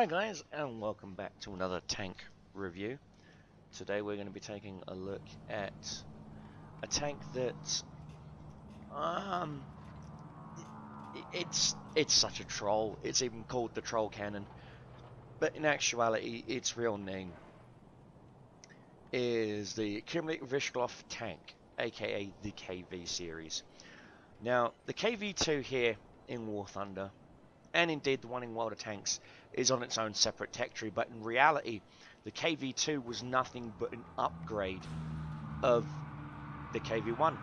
Hi guys, and welcome back to another tank review. Today we're going to be taking a look at a tank that it's such a troll. It's even called the troll cannon, but in actuality its real name is the Kimlik-Vishkov tank, aka the KV series. Now the KV2 here in War Thunder, and indeed the one in World of Tanks, is on its own separate tech tree, but in reality the KV2 was nothing but an upgrade of the KV1.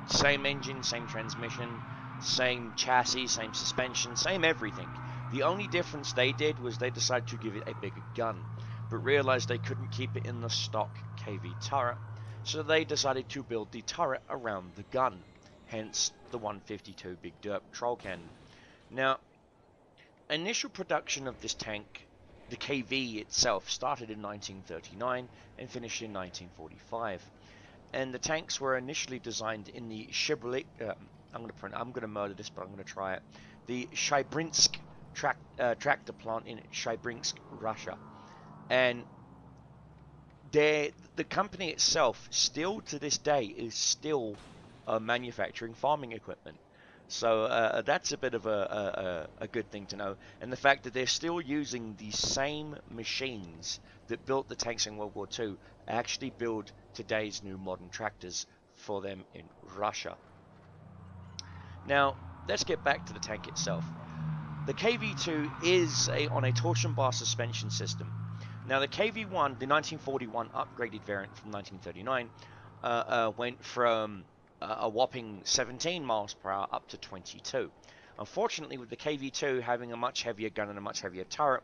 Same engine, same transmission, same chassis, same suspension, same everything. The only difference they did was they decided to give it a bigger gun, but realized they couldn't keep it in the stock KV turret, so they decided to build the turret around the gun, hence the 152 Big Derp Troll Cannon. Now, initial production of this tank, the KV itself, started in 1939 and finished in 1945. And the tanks were initially designed in the Shibboleth, I'm going to murder this, but I'm going to try it. The Chybrinsk tractor plant in Chybrinsk, Russia. And the company itself, still to this day, is still manufacturing farming equipment. So that's a bit of a good thing to know. And the fact that they're still using the same machines that built the tanks in World War II actually build today's new modern tractors for them in Russia. Now, let's get back to the tank itself. The KV2 is on a torsion bar suspension system. Now, the KV1, the 1941 upgraded variant from 1939, went from a whopping 17 miles per hour up to 22. Unfortunately, with the KV2 having a much heavier gun and a much heavier turret,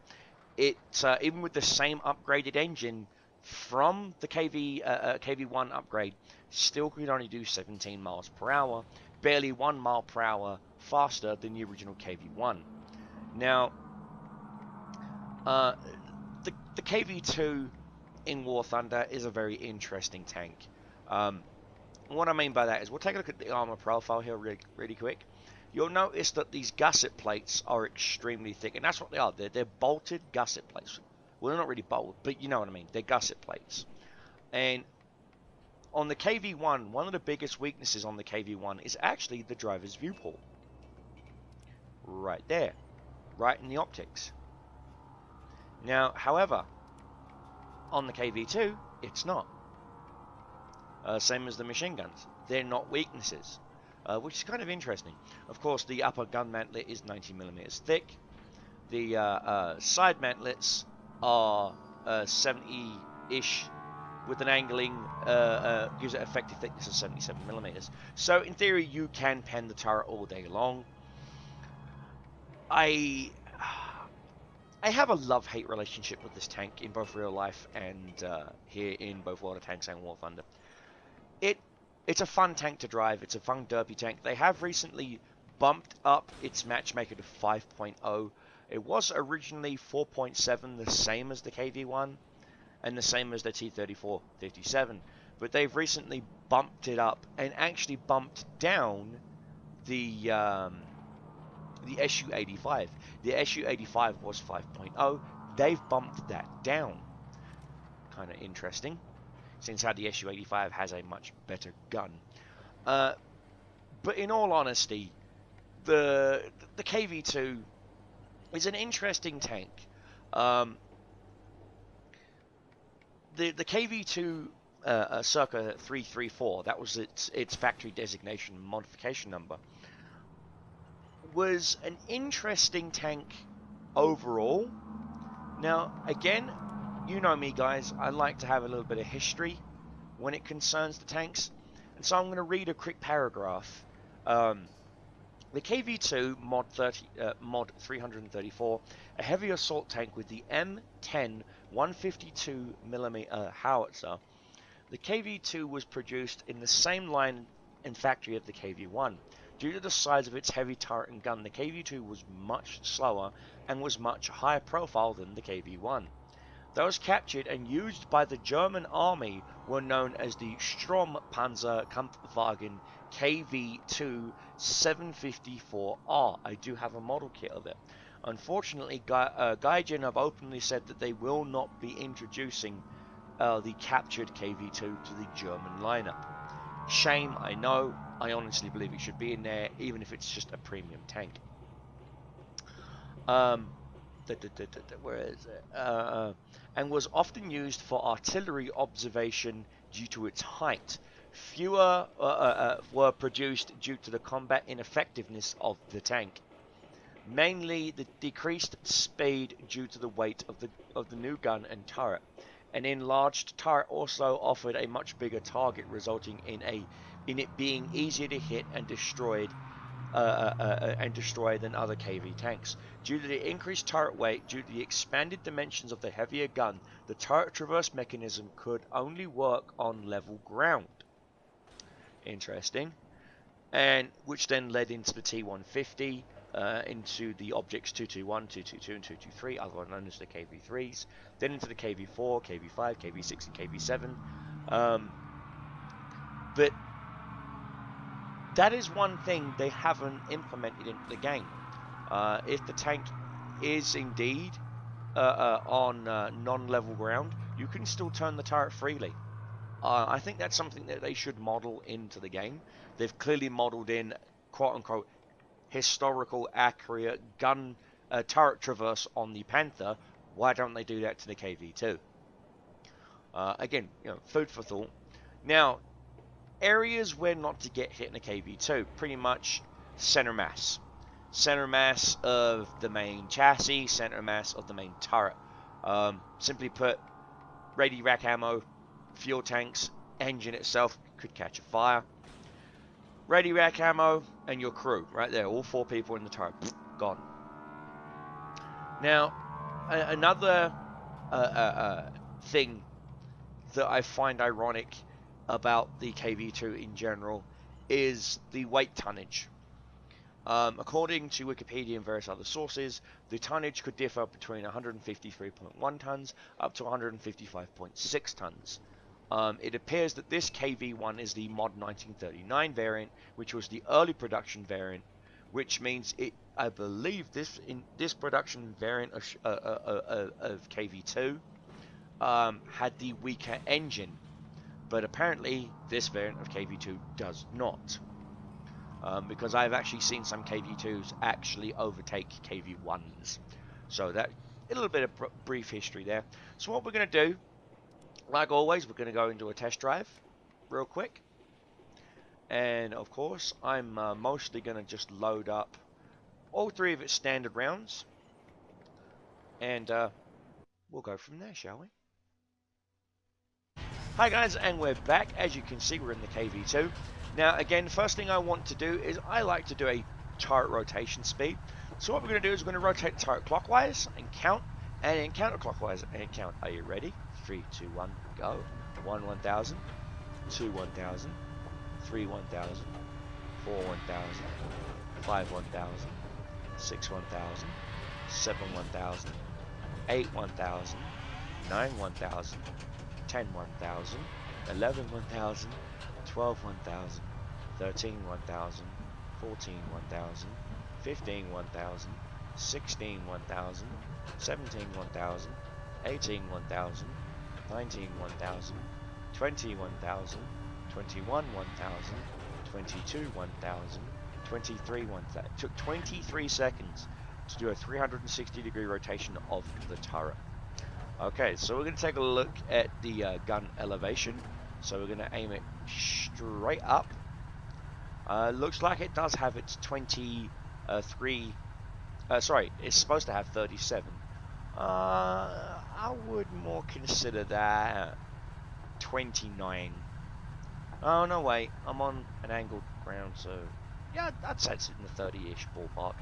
it even with the same upgraded engine from the KV1 upgrade, still could only do 17 miles per hour, barely 1 mile per hour faster than the original KV1. Now, the KV2 in War Thunder is a very interesting tank. What I mean by that is, we'll take a look at the armor profile here really quick. You'll notice that these gusset plates are extremely thick, and that's what they are. They're bolted gusset plates. Well, they're not really bolted, but you know what I mean. They're gusset plates. And on the KV1, one of the biggest weaknesses on the KV1 is actually the driver's viewport. Right there. Right in the optics. Now, however, on the KV2, it's not. Same as the machine guns. They're not weaknesses, which is kind of interesting. Of course, the upper gun mantlet is 90mm thick. The side mantlets are 70-ish, with an angling, gives it effective thickness of 77mm. So, in theory, you can pen the turret all day long. I have a love-hate relationship with this tank in both real life and here in both World of Tanks and War Thunder. It's a fun tank to drive. It's a fun derpy tank. They have recently bumped up its matchmaker to 5.0. It was originally 4.7, the same as the KV1 and the same as the T-34-57. But they've recently bumped it up and actually bumped down the SU-85. The SU-85 was 5.0. They've bumped that down. Kind of interesting, since how the SU-85 has a much better gun. But in all honesty, the KV2 is an interesting tank. The KV2 circa 334, that was its factory designation modification number, was an interesting tank overall. Now, again, you know me, guys, I like to have a little bit of history when it concerns the tanks, and so I'm going to read a quick paragraph. The KV2 mod 334, a heavy assault tank with the M10 152mm howitzer. The KV2 was produced in the same line and factory of the KV1. Due to the size of its heavy turret and gun, the KV2 was much slower and was much higher profile than the KV1. Those captured and used by the German army were known as the Sturmpanzerkampfwagen KV2 754R. I do have a model kit of it. Unfortunately, Gaijin have openly said that they will not be introducing the captured KV-2 to the German lineup. Shame, I know. I honestly believe it should be in there, even if it's just a premium tank. Where is it? And was often used for artillery observation due to its height. Fewer were produced due to the combat ineffectiveness of the tank. Mainly the decreased speed due to the weight of the new gun and turret. An enlarged turret also offered a much bigger target, resulting in it being easier to hit and destroy than other KV tanks. Due to the increased turret weight, due to the expanded dimensions of the heavier gun, the turret traverse mechanism could only work on level ground. Interesting. And which then led into the T150, into the objects 221, 222, and 223, otherwise known as the KV3s, then into the KV4, KV5, KV6, and KV7. But that is one thing they haven't implemented into the game. If the tank is indeed on non-level ground, you can still turn the turret freely. I think that's something that they should model into the game. They've clearly modeled in, quote-unquote, historical, accurate gun turret traverse on the Panther. Why don't they do that to the KV-2? Again, food for thought. Now, areas where not to get hit in a KV-2, pretty much center mass. Center mass of the main chassis, center mass of the main turret. Simply put, ready rack ammo, fuel tanks, engine itself could catch a fire. Ready rack ammo and your crew, right there, all 4 people in the turret, gone. Now, another thing that I find ironic about the KV-2 in general is the weight tonnage. According to Wikipedia and various other sources, the tonnage could differ between 153.1 tons up to 155.6 tons. It appears that this KV-1 is the mod 1939 variant, which was the early production variant, which means I believe this production variant of KV-2 had the weaker engine, but apparently this variant of KV-2 does not. Because I've actually seen some KV-2s actually overtake KV-1s. So that, a little bit of brief history there. So what we're going to do, like always, we're going to go into a test drive real quick. And of course, I'm mostly going to just load up all 3 of its standard rounds. And we'll go from there, shall we? Hi guys, and we're back. As you can see, we're in the KV-2. Now again, first thing I want to do is I like to do a turret rotation speed. So what we're going to do is we're going to rotate the turret clockwise and count, and then counterclockwise and count. Are you ready? 3, 2, 1, go. 1, 1,000. 2, 1,000. 3, 1,000. 4, 1,000. 5, 1,000. 6, 1,000. 7, 1,000. 8, 1,000. 9, 1,000. 10, 1,000. 11, 1,000. 12, 1,000. 13, 1,000. 14, 1,000. 15, 1,000. 16, 1,000. 17, 1,000. 18, 1,000. 19, 1,000. 20, 1,000. 21, 1,000. 22, 1,000. 23, 1,000. It took 23 seconds to do a 360-degree rotation of the turret. Okay, so we're going to take a look at the gun elevation. So we're going to aim it straight up. Looks like it does have its 23... sorry, it's supposed to have 37. I would more consider that 29. Oh, no, wait. I'm on an angled ground, so... yeah, I'd say it's in the 30-ish ballpark.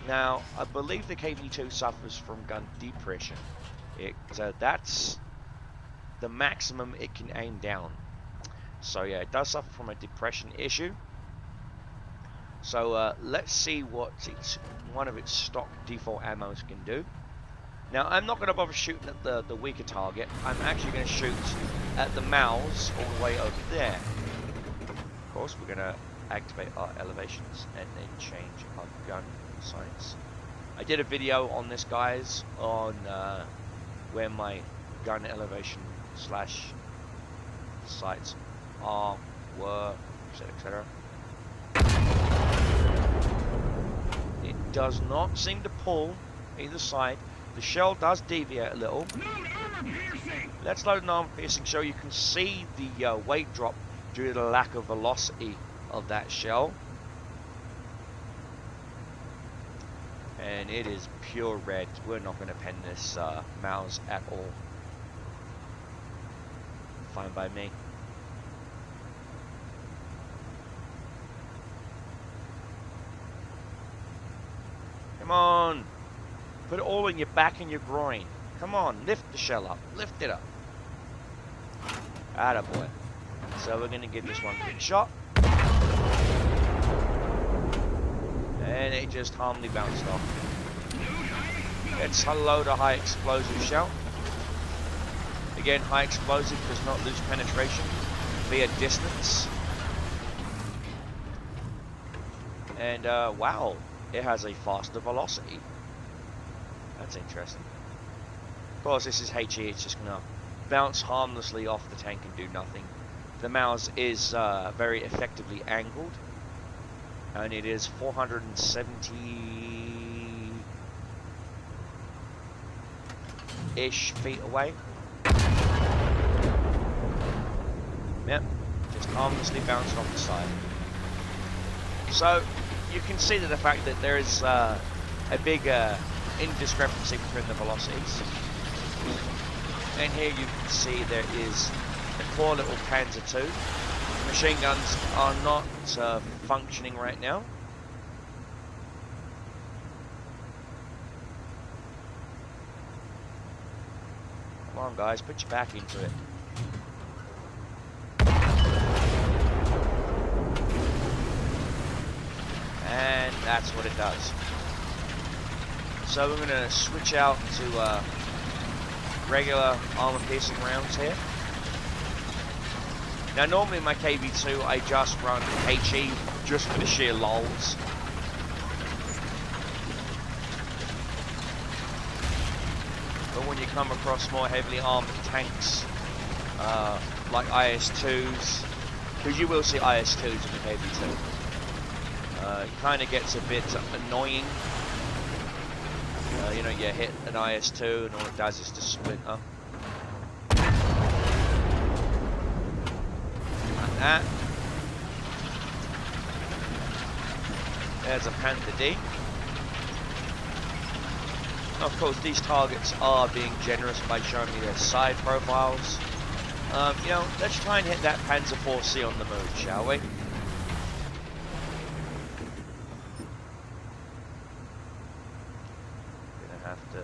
Now, I believe the KV-2 suffers from gun depression. That's the maximum it can aim down. So yeah, it does suffer from a depression issue. So let's see what one of its stock default ammos can do. Now I'm not going to bother shooting at the weaker target. I'm actually going to shoot at the mouths all the way over there. Of course, we're going to activate our elevations and then change our gun sights. I did a video on this, guys, on where my gun elevation slash sights are, were, etc. It does not seem to pull either side. The shell does deviate a little. Let's load an armor piercing so you can see the weight drop due to the lack of velocity of that shell. And it is pure red. We're not going to pen this mouse at all. Fine by me. Come on. Put it all in your back and your groin. Come on, lift the shell up. Lift it up. Attaboy. So we're going to give this one a quick shot. And it just calmly bounced off. Let's load a high explosive shell. Again, high explosive does not lose penetration via distance. And wow, it has a faster velocity. That's interesting. Of course, this is HE, it's just going to bounce harmlessly off the tank and do nothing. The mouse is very effectively angled. And it is 470-ish feet away. Yep, just harmlessly bouncing off the side. So, you can see that the fact that there is a big indiscrepancy between the velocities. And here you can see there is a poor little Panzer II. Machine guns are not functioning right now. Come on, guys, put your back into it. And that's what it does. So we're going to switch out to regular armor-piercing rounds here. Now normally in my KV2 I just run HE just for the sheer lols. But when you come across more heavily armored tanks like IS-2s, because you will see IS-2s in the KV2, it kind of gets a bit annoying. You know, you hit an IS-2 and all it does is to splinter. That. There's a Panther D. Of course, these targets are being generous by showing me their side profiles. You know, let's try and hit that Panzer IV-C on the move, shall we? Gonna have to.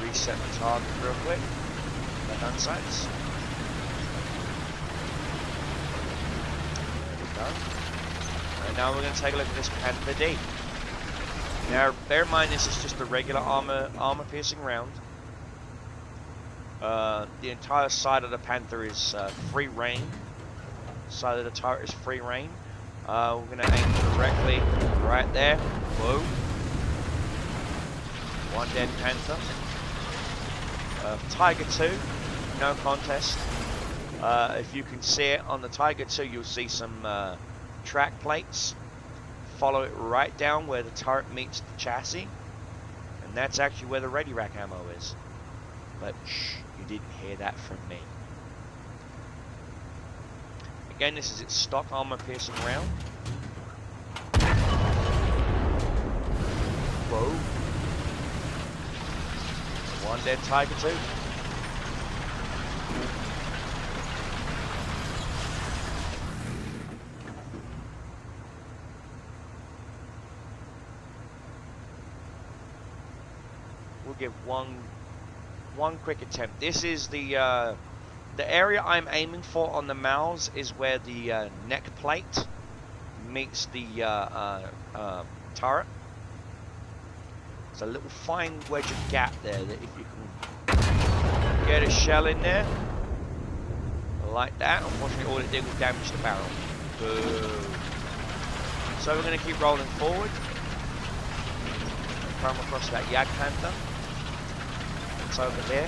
Reset the target real quick. My gun sights. There we go. And now we're going to take a look at this Panther D. Now, bear in mind this is just a regular armor-piercing round. The entire side of the Panther is free reign. Side of the turret is free reign. We're going to aim directly right there. Whoa. One dead Panther. Tiger 2, no contest. If you can see it on the Tiger 2, you'll see some track plates. Follow it right down where the turret meets the chassis, and that's actually where the ready rack ammo is. But shh, you didn't hear that from me. Again, this is its stock armor piercing round. Whoa. One dead Tiger 2. We'll give one quick attempt. This is the area I'm aiming for on the Mouse is where the neck plate meets the turret. There's a little fine wedge of gap there that if you can get a shell in there, like that, unfortunately all it did was damage the barrel. Boo. So we're going to keep rolling forward. Come across that Yag Panther. It's over there.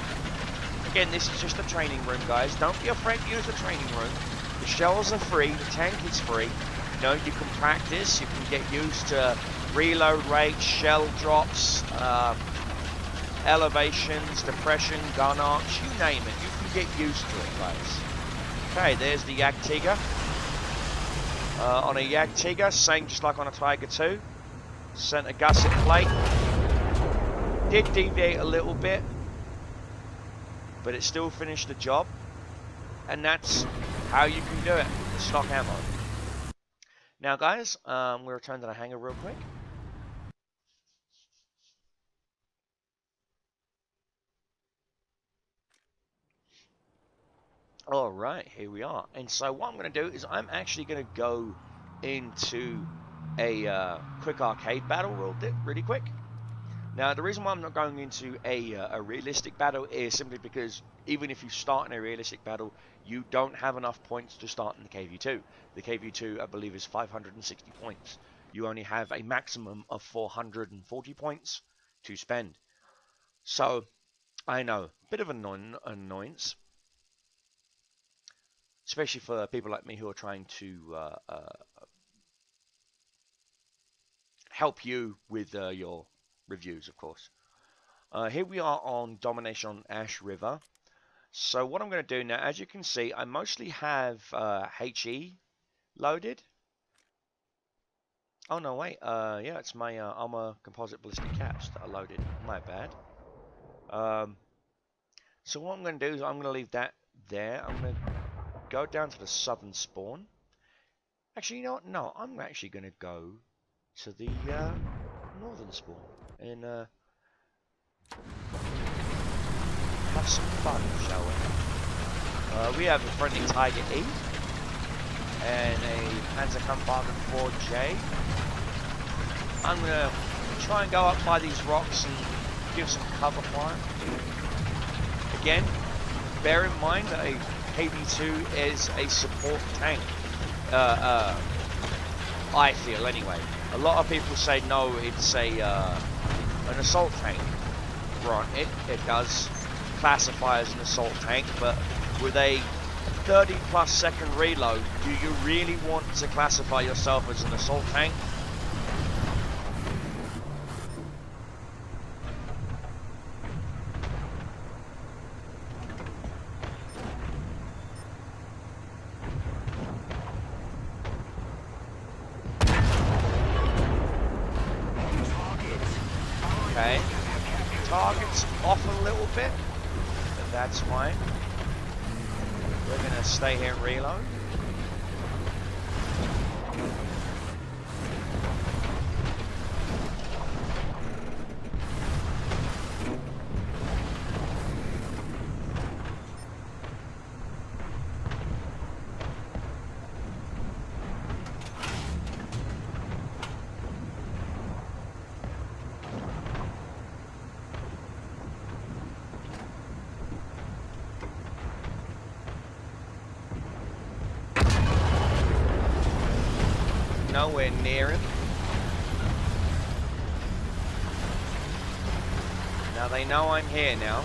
Again, this is just a training room, guys. Don't be afraid to use the training room. The shells are free, the tank is free. You know, you can practice, you can get used to reload rates, shell drops, elevations, depression, gun arcs, you name it. You can get used to it, guys. Okay, there's the Yak Tiger. On a Yak Tiger, same just like on a Tiger 2. Center gusset plate. Did deviate a little bit, but it still finished the job. And that's how you can do it, the stock ammo. Now guys, we'll return to the hangar real quick. Alright, here we are. And so what I'm going to do is I'm actually going to go into a quick arcade battle really quick. Now the reason why I'm not going into a realistic battle is simply because even if you start in a realistic battle, you don't have enough points to start in the KV2. The KV2, I believe, is 560 points. You only have a maximum of 440 points to spend. So, I know, a bit of an annoyance. Especially for people like me who are trying to help you with your reviews, of course. Here we are on Domination on Ash River. So what I'm going to do now, as you can see, I mostly have HE loaded. Oh no, wait. Yeah, it's my armor composite ballistic caps that are loaded. My bad. So what I'm going to do is I'm going to leave that there. I'm going to go down to the southern spawn. Actually, you know what? No, I'm actually going to go to the northern spawn and have some fun, shall we? We have a friendly Tiger E and a Panzerkampfwagen 4J. I'm going to try and go up by these rocks and give some cover fire. Again, bear in mind that a KV2 is a support tank. I feel anyway. A lot of people say no, it's a an assault tank. Right, it does classify as an assault tank, but with a 30+ second reload, do you really want to classify yourself as an assault tank? Okay, target's off a little bit, but that's fine. We're gonna stay here and reload. Nowhere near him. Now they know I'm here now.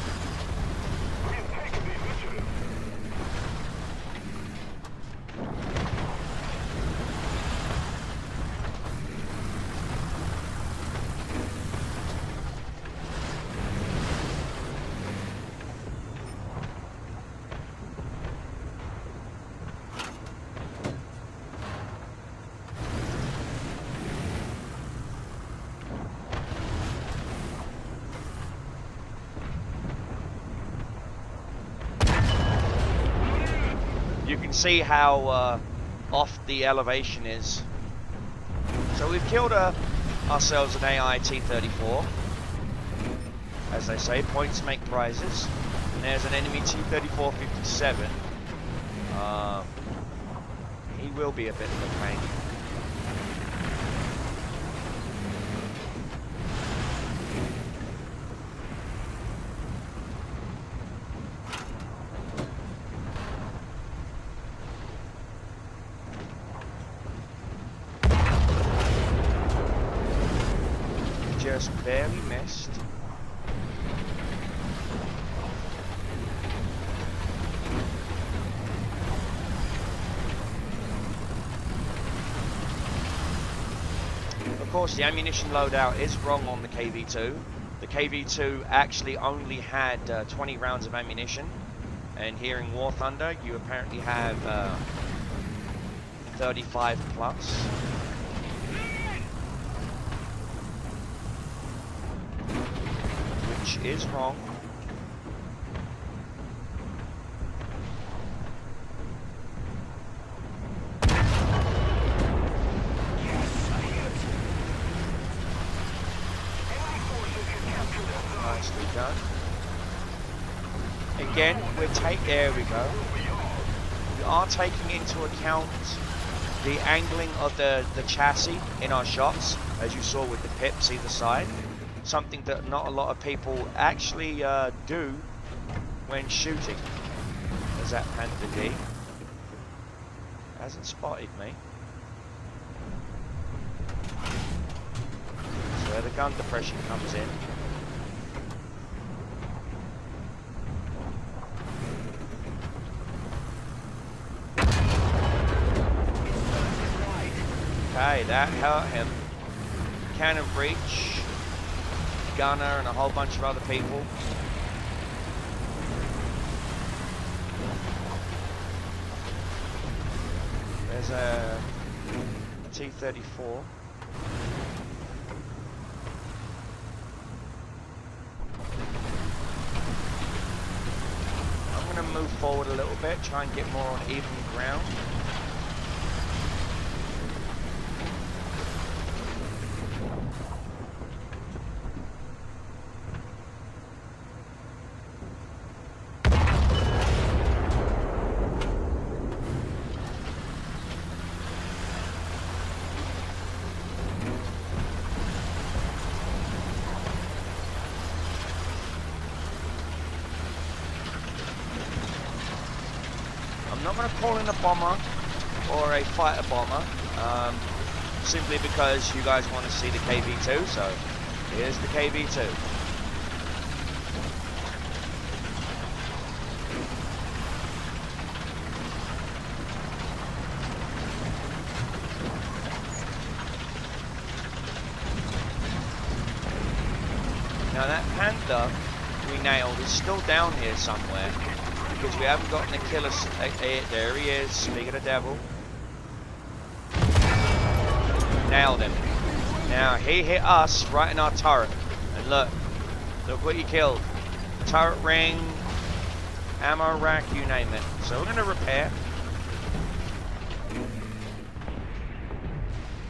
You can see how off the elevation is. So we've killed ourselves an AI T-34. As they say, points make prizes. And there's an enemy T-34-57. He will be a bit of a pain. just barely missed. Of course, the ammunition loadout is wrong on the KV2. The KV2 actually only had 20 rounds of ammunition, and here in War Thunder, you apparently have 35 plus. Which is wrong. Nicely done. Again, there we go. We are taking into account the angling of the chassis in our shots, as you saw with the pips either side. Something that not a lot of people actually do when shooting. There's that Panther D. Hasn't spotted me. So where the gun depression comes in. Okay, that hurt him. Cannon breach. Gunner and a whole bunch of other people. There's a T-34. I'm going to move forward a little bit, try and get more on even ground. I'm not going to call in a bomber or a fighter bomber, simply because you guys want to see the KV2, so here's the KV2. Now that Panther we nailed is still down here somewhere, because we haven't gotten a killer. There he is, speak of the devil. Nailed him. Now he hit us right in our turret, and look what he killed. Turret ring, ammo rack, you name it. So we're going to repair.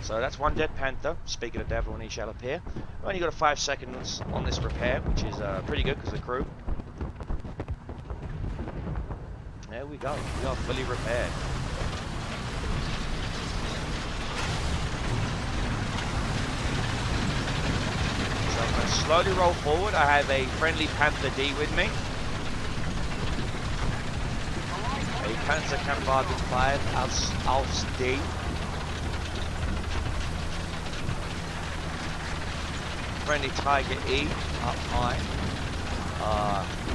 So that's one dead Panther, speak of the devil, and he shall appear. We've only got 5 seconds on this repair, which is pretty good because of the crew. There we go, we are fully repaired. So I'm going to slowly roll forward. I have a friendly Panther D with me. A Panzer Kampfwagen 5 Alps D. Friendly Tiger E up high.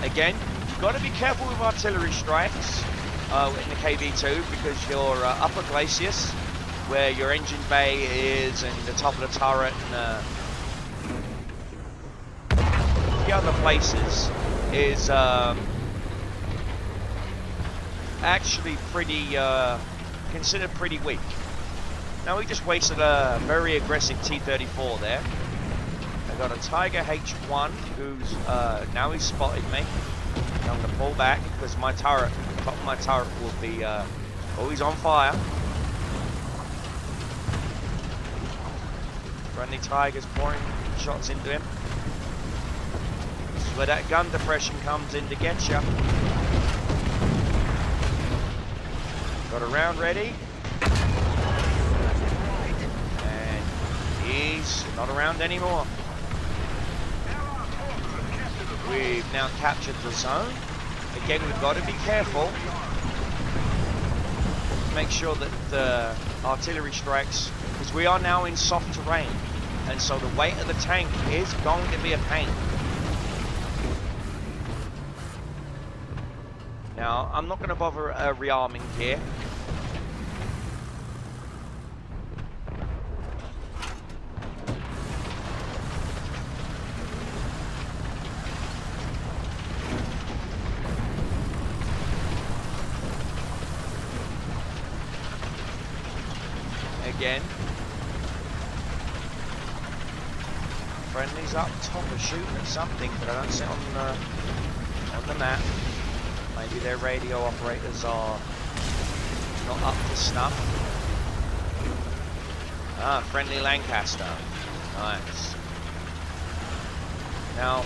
Again, you've got to be careful with artillery strikes in the KV2, because your upper glacis, where your engine bay is, and the top of the turret, and the other places, is actually pretty considered pretty weak. Now we just wasted a very aggressive T-34 there. I got a Tiger H1 who's now he's spotted me. I'm going to pull back because my turret, the top of my turret will be always on fire. Friendly Tiger's pouring shots into him. This is where that gun depression comes in to get you. Got a round ready. And he's not around anymore. We've now captured the zone. Again, we've got to be careful. Make sure that the artillery strikes, because we are now in soft terrain. And so the weight of the tank is going to be a pain. Now, I'm not going to bother rearming here. Again. Friendly's up top are shooting at something, but I don't see it on the map. Maybe their radio operators are not up to snuff. Ah, friendly Lancaster. Nice. Now,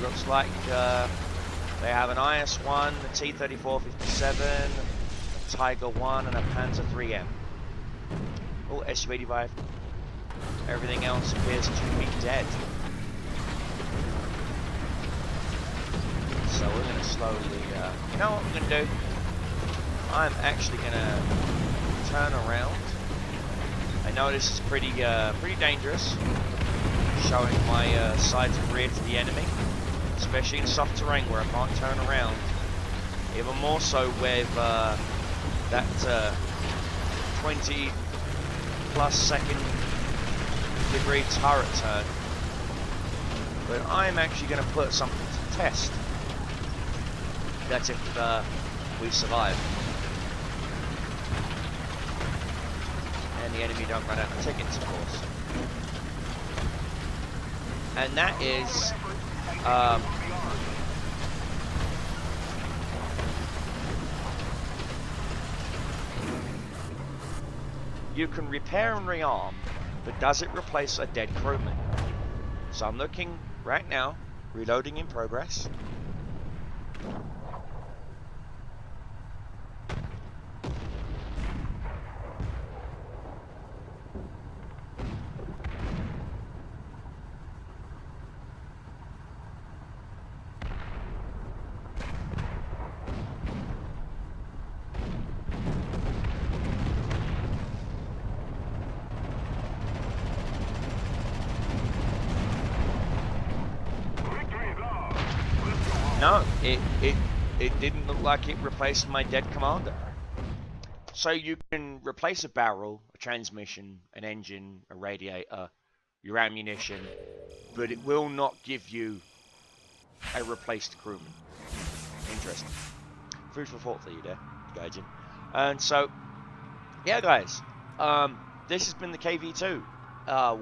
looks like they have an IS-1, a T-34-57, a Tiger 1, and a Panzer 3M. Oh, Su-85. Everything else appears to be dead. So we're going to slowly, you know what I'm going to do? I'm actually going to turn around. I know this is pretty dangerous, showing my sides and rear to the enemy, especially in soft terrain where I can't turn around. Even more so with that 20 plus second degree turret turn. But I'm actually going to put something to test. That's if we survive. And the enemy don't run out of tickets, of course. And that is you can repair and rearm, but does it replace a dead crewman? So I'm looking right now, reloading in progress. No, it didn't look like it replaced my dead commander. So you can replace a barrel, a transmission, an engine, a radiator, your ammunition, but it will not give you a replaced crewman. Interesting. Food for thought for you there, Gaijin. And so, yeah guys, this has been the KV2.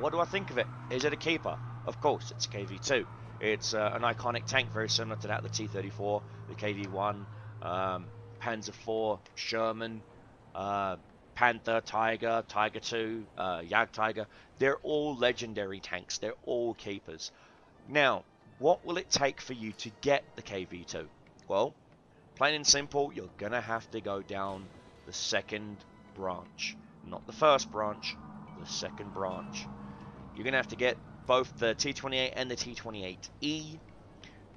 What do I think of it? Is it a keeper? Of course, it's a KV2. It's an iconic tank, very similar to that of the T-34, the KV-1, Panzer IV, Sherman, Panther, Tiger, Tiger II, Jagdtiger. They're all legendary tanks. They're all keepers. Now, what will it take for you to get the KV-2? Well, plain and simple, you're going to have to go down the second branch. Not the first branch, the second branch. You're going to have to get both the T28 and the T28E.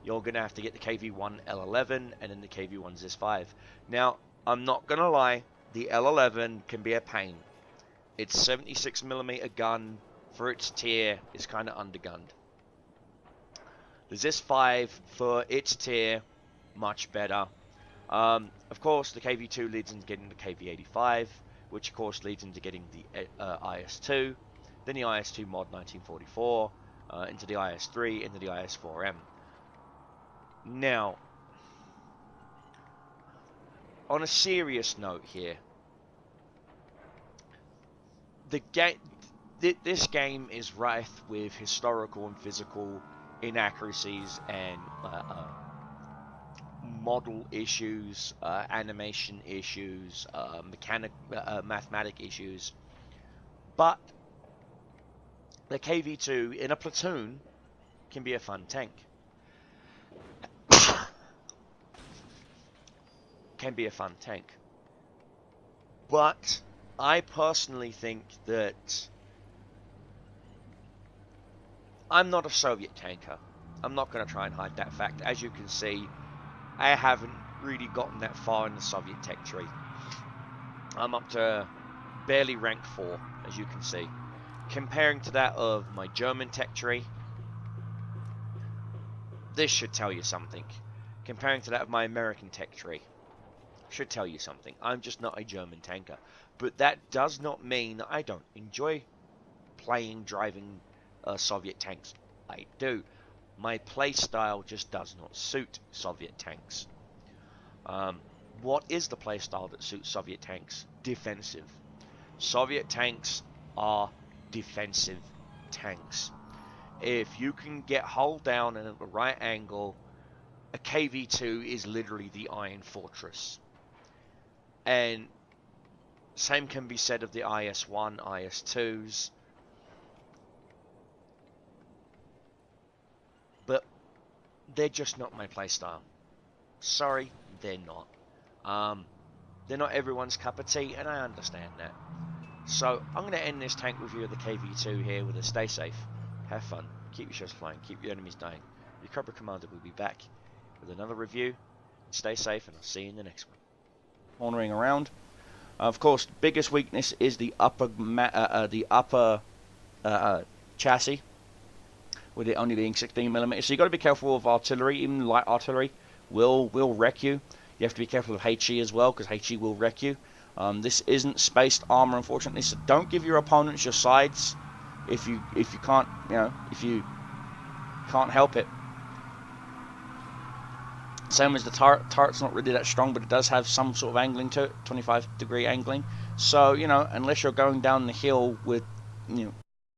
You're going to have to get the KV-1 L11 and then the KV-1 ZIS-5. Now, I'm not going to lie, the L11 can be a pain. Its 76mm gun for its tier is kind of undergunned. The ZIS-5 for its tier, much better. Of course, the KV-2 leads into getting the KV-85, which of course leads into getting the IS-2. Then the IS-2 mod 1944, into the IS-3, into the IS-4M. Now, on a serious note here, this game is rife with historical and physical inaccuracies and model issues, animation issues, mathematic issues, but the KV-2 in a platoon can be a fun tank. Can be a fun tank. But I personally think that I'm not a Soviet tanker. I'm not going to try and hide that fact. As you can see, I haven't really gotten that far in the Soviet tech tree. I'm up to barely rank 4, as you can see. Comparing to that of my German tech tree, this should tell you something. Comparing to that of my American tech tree, should tell you something. I'm just not a German tanker. But that does not mean I don't enjoy driving Soviet tanks. I do. My play style just does not suit Soviet tanks. What is the play style that suits Soviet tanks? Defensive. Soviet tanks are defensive tanks. If you can get hull down and at the right angle, a KV-2 is literally the Iron Fortress. And same can be said of the IS-1, IS-2s. But they're just not my playstyle. Sorry, they're not. They're not everyone's cup of tea, and I understand that. So I'm going to end this tank review of the KV-2 here with a stay safe, have fun, keep your ships flying, keep your enemies dying. Your Cobra Commander will be back with another review. Stay safe, and I'll see you in the next one. Cornering around. Of course, biggest weakness is the upper chassis, with it only being 16mm. So you've got to be careful of artillery. Even light artillery will wreck you. You have to be careful of HE as well, because HE will wreck you. This isn't spaced armor, unfortunately. So don't give your opponents your sides if you can't, if you can't help it. Same as the turret. Turret's not really that strong, but it does have some sort of angling to it, 25-degree angling. So unless you're going down the hill with